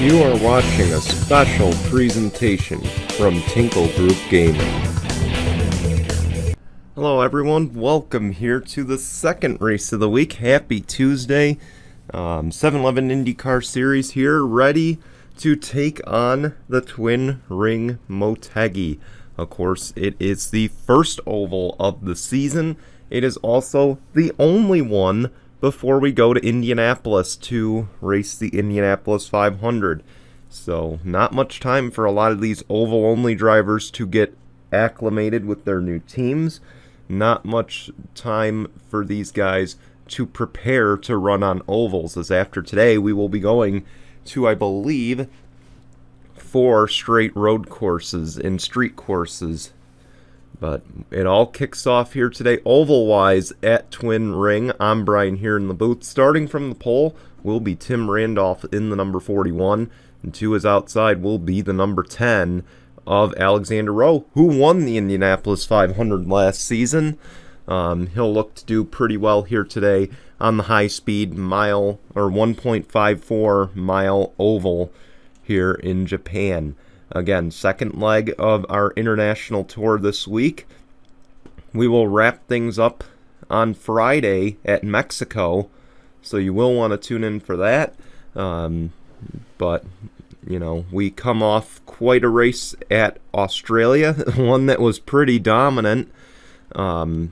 You are watching a special presentation from Tinkle Group Gaming. Hello everyone, welcome here to the second race of the week. Happy Tuesday. 7-Eleven IndyCar Series here, ready to take on the Twin Ring Motegi. Of course, it is the first oval of the season. It is also the only one before we go to Indianapolis to race the Indianapolis 500. So not much time for a lot of these oval-only drivers to get acclimated with their new teams. Not much time for these guys to prepare to run on ovals, as after today we will be going to, I believe, 4 straight road courses and street courses. But it all kicks off here today, oval-wise, at Twin Ring. I'm Brian here in the booth. Starting from the pole will be Tim Randolph in the number 41. And to his outside will be the number 10 of Alexander Rowe, who won the Indianapolis 500 last season. He'll look to do pretty well here today on the high-speed mile, or 1.54 mile oval here in Japan. Again, second leg of our international tour this week. We will wrap things up on Friday at Mexico, so you will want to tune in for that. But, you know, we come off quite a race at Australia, one that was pretty dominant, you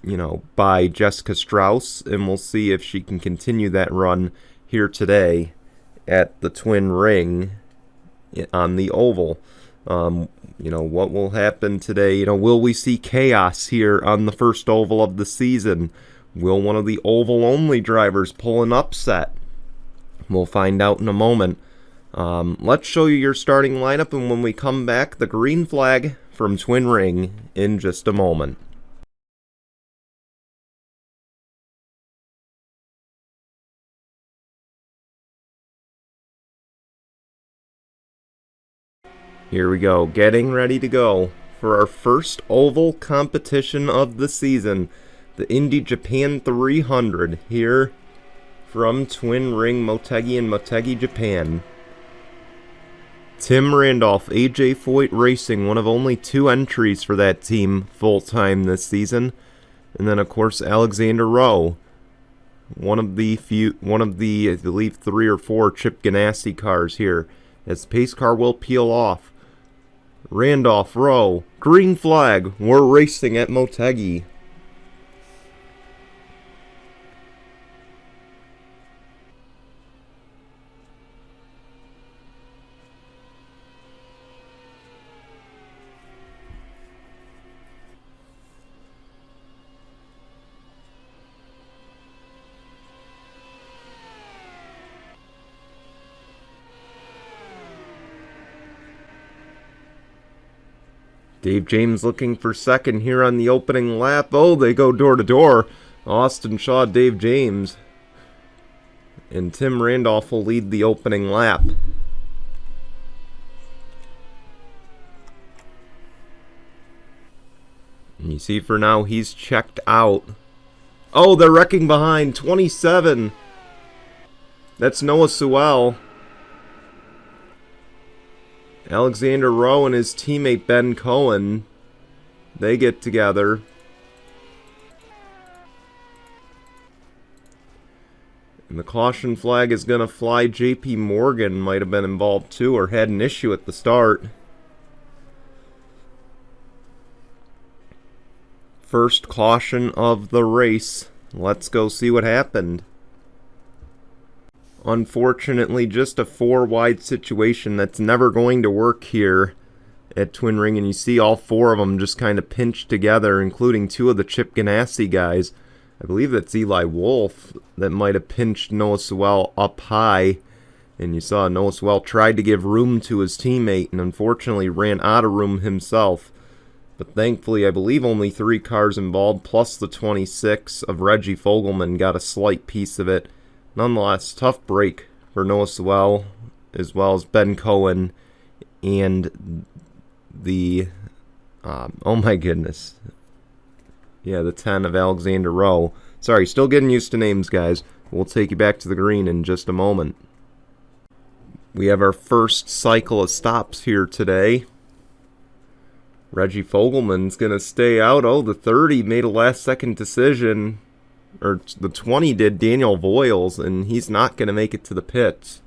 know, by Jessica Strauss, and we'll see if she can continue that run here today at the Twin Ring on the oval. You know, what will happen today? You know, will we see chaos here on the first oval of the season? Will one of the oval-only drivers pull an upset? We'll find out in a moment. Let's show you your starting lineup, and when we come back, the green flag from Twin Ring in just a moment. Here we go, getting ready to go for our first oval competition of the season, the Indy Japan 300 here from Twin Ring Motegi in Motegi, Japan. Tim Randolph, AJ Foyt Racing, one of only 2 entries for that team full-time this season. And then, of course, Alexander Rowe, one of the, I believe, 3 or 4 Chip Ganassi cars here, as the pace car will peel off. Randolph, Rowe, green flag, we're racing at Motegi. Dave James looking for second here on the opening lap. Oh, they go door to door. Austin Shaw, Dave James. And Tim Randolph will lead the opening lap. And you see for now he's checked out. Oh, they're wrecking behind. 27. That's Noah Sewell. Alexander Rowe and his teammate Ben Cohen, they get together. And the caution flag is going to fly. JP Morgan might have been involved too, or had an issue at the start. First caution of the race. Let's go see what happened. Unfortunately, just a 4-wide situation that's never going to work here at Twin Ring, and you see all 4 of them just kind of pinched together, including 2 of the Chip Ganassi guys. I believe that's Eli Wolf that might have pinched Noah Sewell up high, and you saw Noah Sewell tried to give room to his teammate and unfortunately ran out of room himself. But thankfully, I believe only 3 cars involved, plus the 26 of Reggie Fogelman got a slight piece of it. Nonetheless, tough break for Noah Sewell, as well as Ben Cohen, and the, oh my goodness, yeah, the 10 of Alexander Rowe. Sorry, still getting used to names, guys. We'll take you back to the green in just a moment. We have our first cycle of stops here today. Reggie Fogelman's going to stay out. Oh, the 30 made a last-second decision. Or the 20 did, Daniel Voiles, and he's not going to make it to the pits.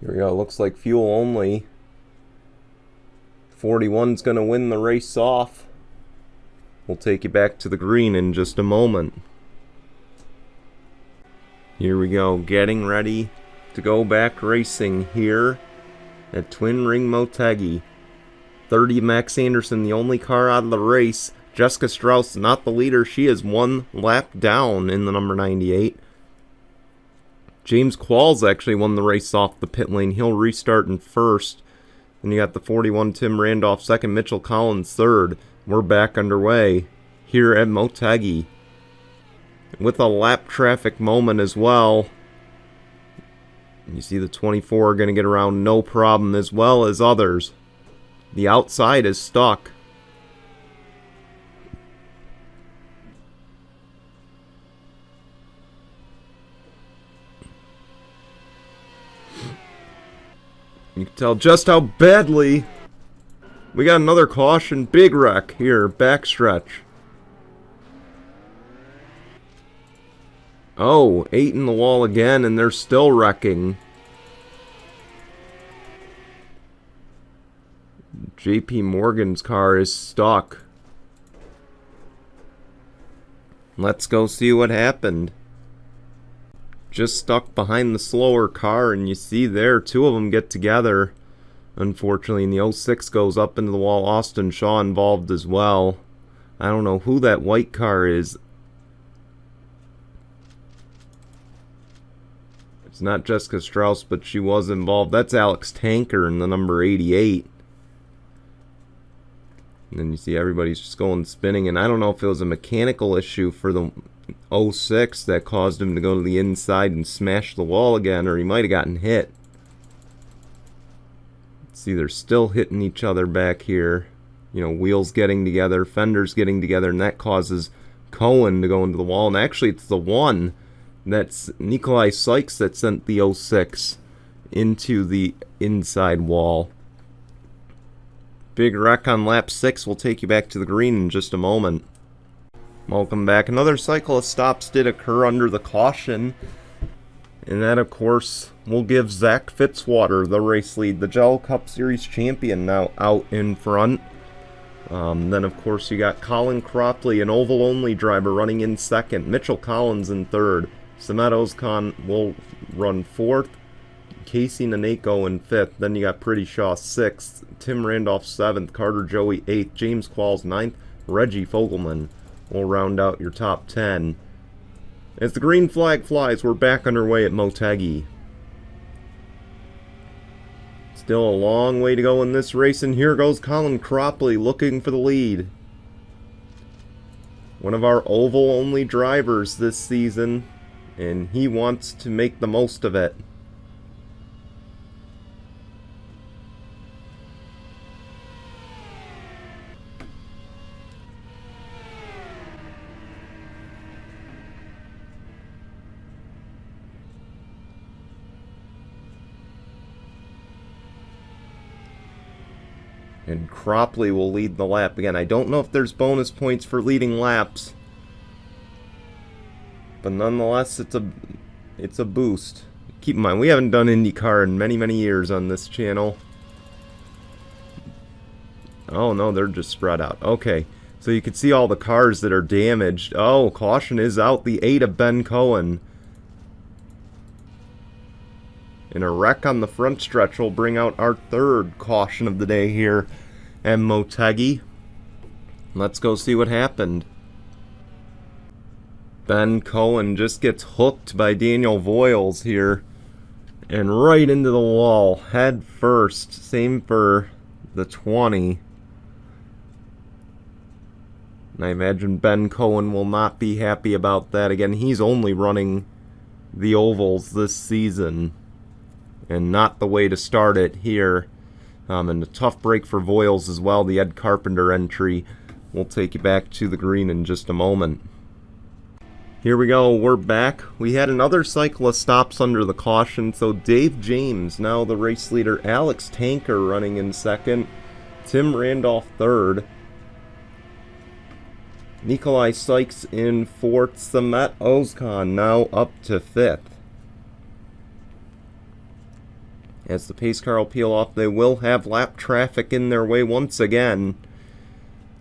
Here we go. Looks like fuel only. 41's going to win the race off. We'll take you back to the green in just a moment. Here we go. Getting ready to go back racing here at Twin Ring Motegi. 30 Max Anderson, the only car out of the race. Jessica Strauss, not the leader. She is one lap down in the number 98. James Qualls actually won the race off the pit lane. He'll restart in first. Then you got the 41 Tim Randolph second, Mitchell Collins third. We're back underway here at Motegi with a lap traffic moment as well. You see the 24 are going to get around no problem, as well as others. The outside is stuck. You can tell just how badly we got another caution. Big wreck here, backstretch. Oh, 8 in the wall again, and they're still wrecking. JP Morgan's car is stuck. Let's go see what happened. Just stuck behind the slower car, and you see there, two of them get together. Unfortunately, and the 06 goes up into the wall. Austin Shaw involved as well. I don't know who that white car is. It's not Jessica Strauss, but she was involved. That's Alex Tanker in the number 88. And then you see everybody's just going spinning, and I don't know if it was a mechanical issue for the 06 that caused him to go to the inside and smash the wall again, or he might have gotten hit. See, they're still hitting each other back here. You know, wheels getting together, fenders getting together, and that causes Cohen to go into the wall. And actually, it's the one that's Nikolai Sykes that sent the 06 into the inside wall. Big wreck on lap 6. We'll take you back to the green in just a moment. Welcome back. Another cycle of stops did occur under the caution. And that, of course, will give Zach Fitzwater the race lead. The Gel Cup Series champion now out in front. Then, of course, you got Colin Cropley, an oval-only driver, running in second. Mitchell Collins in third. Semedos Khan will run fourth. Casey Naneko in fifth. Then you got Pretty Shaw sixth. Tim Randolph seventh. Carter Joey eighth. James Qualls ninth. Reggie Fogelman will round out your top 10. As the green flag flies, we're back underway at Motegi. Still a long way to go in this race, and here goes Colin Cropley looking for the lead. One of our oval-only drivers this season, and he wants to make the most of it. And Cropley will lead the lap. Again, I don't know if there's bonus points for leading laps. But nonetheless, it's a boost. Keep in mind, we haven't done IndyCar in many, many years on this channel. Oh, no, they're just spread out. Okay, so you can see all the cars that are damaged. Oh, caution is out. The 8 of Ben Cohen. And a wreck on the front stretch will bring out our third caution of the day here at Motegi. Let's go see what happened. Ben Cohen just gets hooked by Daniel Voiles here. And right into the wall, head first. Same for the 20. And I imagine Ben Cohen will not be happy about that. Again, he's only running the ovals this season, and not the way to start it here. And a tough break for Voiles as well. The Ed Carpenter entry. We'll take you back to the green in just a moment. Here we go, we're back. We had another cyclist stops under the caution, so Dave James, now the race leader. Alex Tanker running in second. Tim Randolph third. Nikolai Sykes in fourth. Samet Ozkan now up to fifth. As the pace car will peel off, they will have lap traffic in their way once again.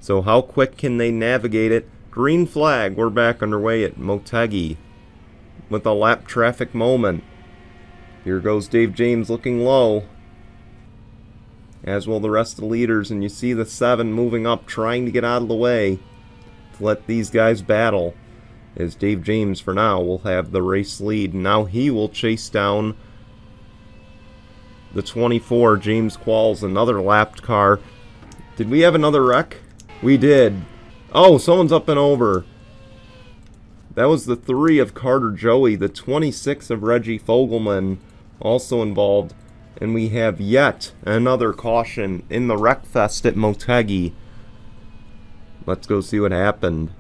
So how quick can they navigate it? Green flag, we're back underway at Motegi with a lap traffic moment. Here goes Dave James looking low, as will the rest of the leaders, and you see the 7 moving up, trying to get out of the way to let these guys battle, as Dave James for now will have the race lead. Now he will chase down the 24, James Qualls, another lapped car. Did we have another wreck? We did. Oh, someone's up and over. That was the 3 of Carter Joey, the 26 of Reggie Fogelman also involved. And we have yet another caution in the wreck fest at Motegi. Let's go see what happened.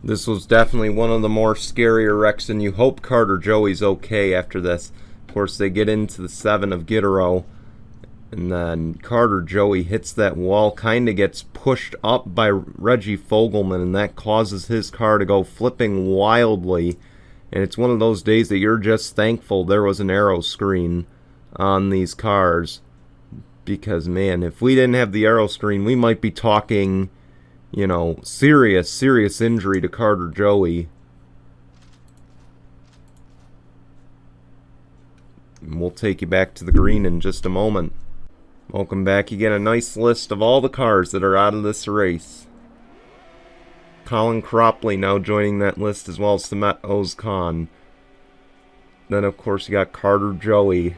This was definitely one of the more scarier wrecks, and you hope Carter Joey's okay after this. Of course, they get into the 7 of Gittero, and then Carter Joey hits that wall, kind of gets pushed up by Reggie Fogelman, and that causes his car to go flipping wildly. And it's one of those days that you're just thankful there was an aero screen on these cars, because, man, if we didn't have the aero screen, we might be talking, you know, serious injury to Carter Joey. And we'll take you back to the green in just a moment. Welcome back. You get a nice list of all the cars that are out of this race. Colin Cropley now joining that list, as well as Samet Ozkan. Then, of course, you got Carter Joey,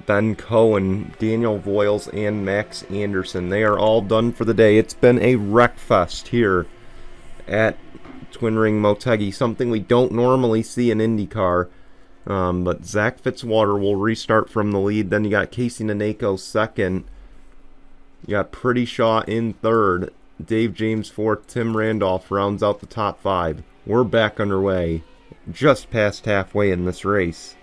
Ben Cohen, Daniel Voiles, and Max Anderson. They are all done for the day. It's been a wreck fest here at Twin Ring Motegi, something we don't normally see in IndyCar. But Zach Fitzwater will restart from the lead. Then you got Casey Naneko second. You got Pretty Shaw in third. Dave James fourth. Tim Randolph rounds out the top 5. We're back underway. Just past halfway in this race.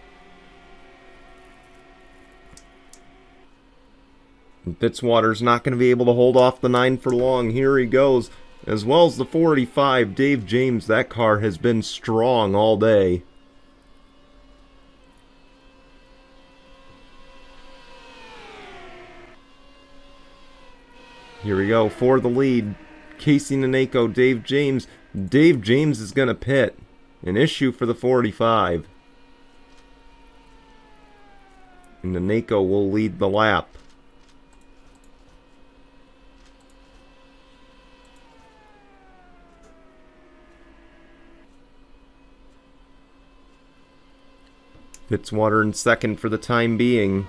Fitzwater's not going to be able to hold off the 9 for long. Here he goes. As well as the 45. Dave James, that car has been strong all day. Here we go for the lead. Casey Naneko, Dave James. Dave James is going to pit. An issue for the 45. And Naneko will lead the lap. Fitzwater in second for the time being.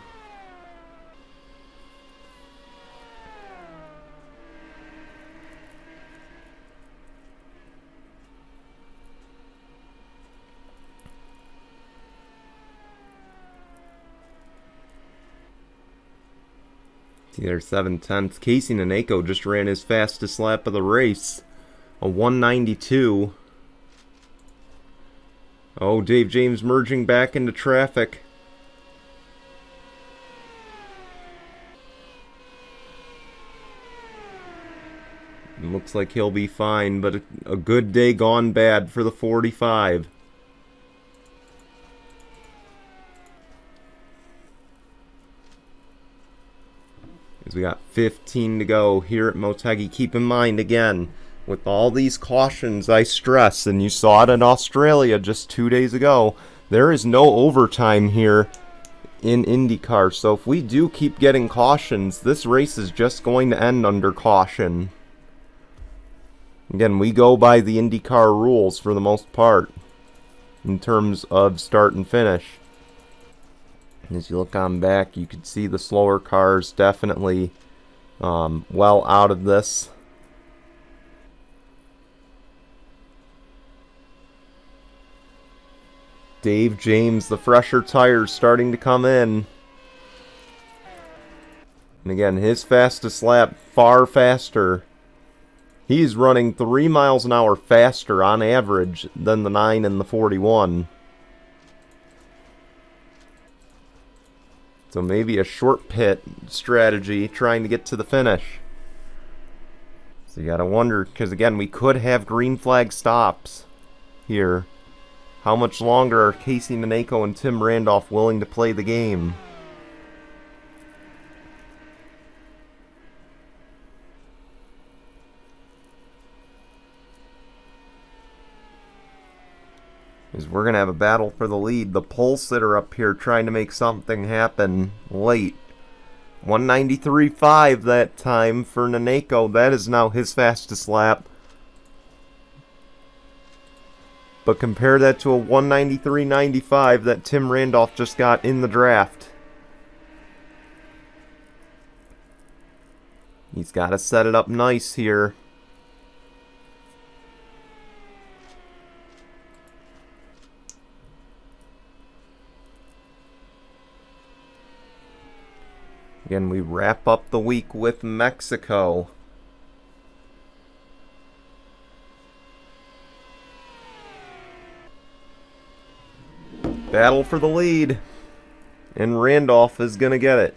There's 7/10. Casey Naneko just ran his fastest lap of the race. A 192. Oh, Dave James merging back into traffic. It looks like he'll be fine, but a good day gone bad for the 45. As we got 15 to go here at Motegi. Keep in mind, again, with all these cautions, I stress, and you saw it in Australia just 2 days ago, there is no overtime here in IndyCar. So if we do keep getting cautions, this race is just going to end under caution. Again, we go by the IndyCar rules for the most part in terms of start and finish. As you look on back, you can see the slower cars definitely well out of this. Dave James, the fresher tires starting to come in. And again, his fastest lap, far faster. He's running 3 miles an hour faster on average than the 9 and the 41. So maybe a short pit strategy trying to get to the finish. So you gotta wonder, because again, we could have green flag stops here. How much longer are Casey Naneko and Tim Randolph willing to play the game? Because we're going to have a battle for the lead. The pole sitter up here trying to make something happen late. 193.5 that time for Naneko. That is now his fastest lap. But compare that to a 193.95 that Tim Randolph just got in the draft. He's got to set it up nice here. Again, we wrap up the week with Mexico. Battle for the lead. And Randolph is going to get it.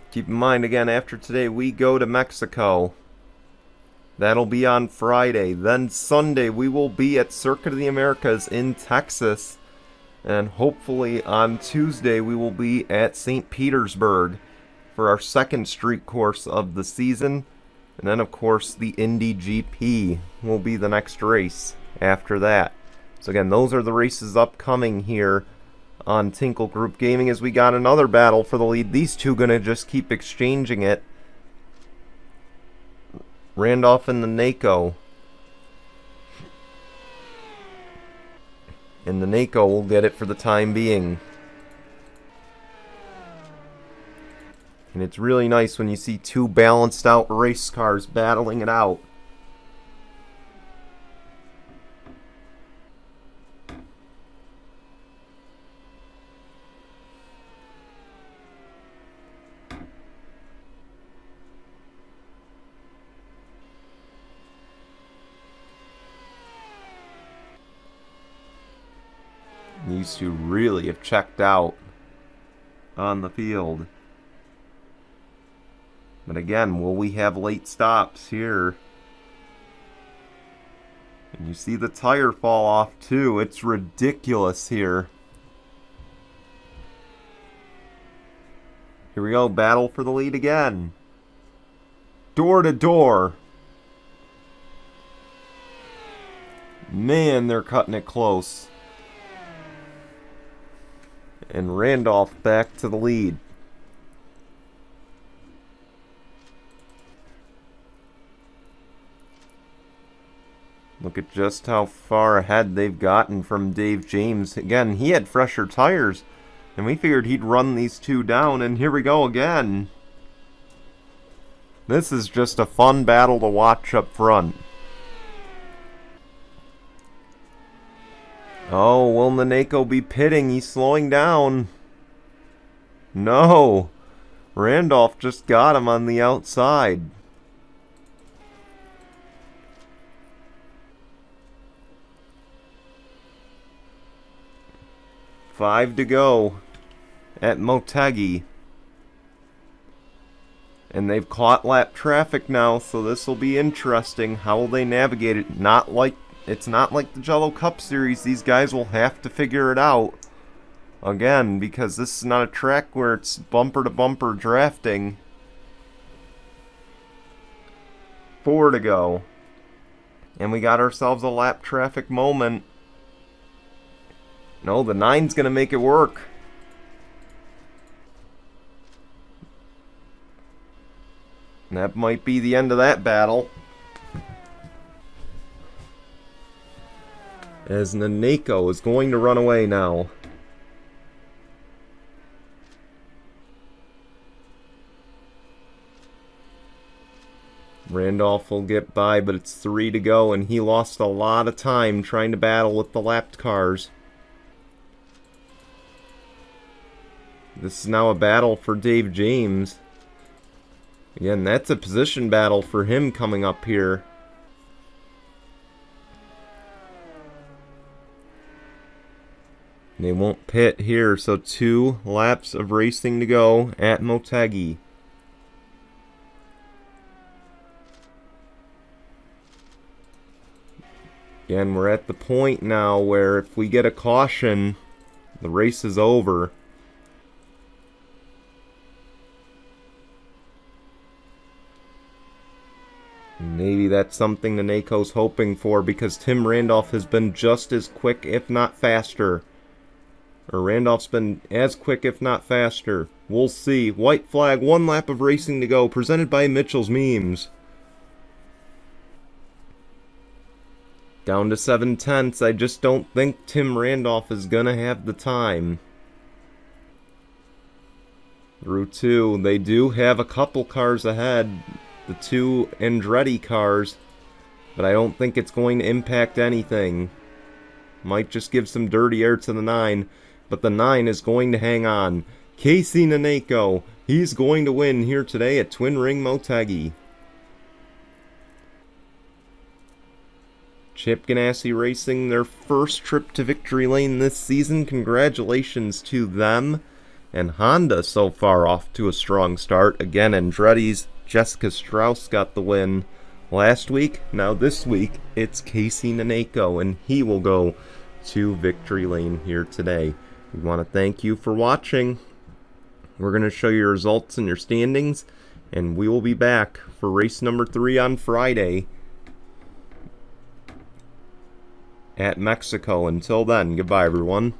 Keep in mind, again, after today, we go to Mexico. That'll be on Friday. Then Sunday, we will be at Circuit of the Americas in Texas. And hopefully on Tuesday, we will be at St. Petersburg for our second street course of the season. And then, of course, the Indy GP will be the next race after that. So again, those are the races upcoming here on Tinkle Group Gaming, as we got another battle for the lead. These two gonna just keep exchanging it. Randolph and the Naneko. And the Naneko will get it for the time being. And it's really nice when you see two balanced out race cars battling it out. These two really have checked out on the field. But again, will we have late stops here? And you see the tire fall off too. It's ridiculous here. Here we go, battle for the lead again. Door to door. Man, they're cutting it close. And Randolph back to the lead. Look at just how far ahead they've gotten from Dave James. Again, he had fresher tires, and we figured he'd run these two down, and here we go again. This is just a fun battle to watch up front. Oh, will Naneko be pitting? He's slowing down. No. Randolph just got him on the outside. Five to go at Motegi. And they've caught lap traffic now, so this will be interesting. How will they navigate it? It's not like the Jello Cup Series. These guys will have to figure it out. Again, because this is not a track where it's bumper-to-bumper drafting. 4 to go. And we got ourselves a lap traffic moment. No, the 9's going to make it work. And that might be the end of that battle. As Naneko is going to run away now. Randolph will get by, but it's 3 to go, and he lost a lot of time trying to battle with the lapped cars. This is now a battle for Dave James. Again, that's a position battle for him coming up here. They won't pit here, so 2 laps of racing to go at Motegi. Again, we're at the point now where if we get a caution, the race is over. Maybe that's something the NACO's hoping for, because Tim Randolph has been just as quick, if not faster. Or Randolph's been as quick, if not faster. We'll see. White flag, 1 lap of racing to go, presented by Mitchell's Memes. Down to 7/10. I just don't think Tim Randolph is going to have the time. Through 2. They do have a couple cars ahead. The 2 Andretti cars. But I don't think it's going to impact anything. Might just give some dirty air to the 9. But the 9 is going to hang on. Casey Naneko. He's going to win here today at Twin Ring Motegi. Chip Ganassi Racing, their first trip to victory lane this season. Congratulations to them. And Honda so far off to a strong start. Again, Andretti's Jessica Strauss got the win last week. Now this week, it's Casey Naneko, and he will go to victory lane here today. We want to thank you for watching. We're going to show you your results and your standings, and we will be back for race number 3 on Friday at Mexico. Until then, goodbye everyone.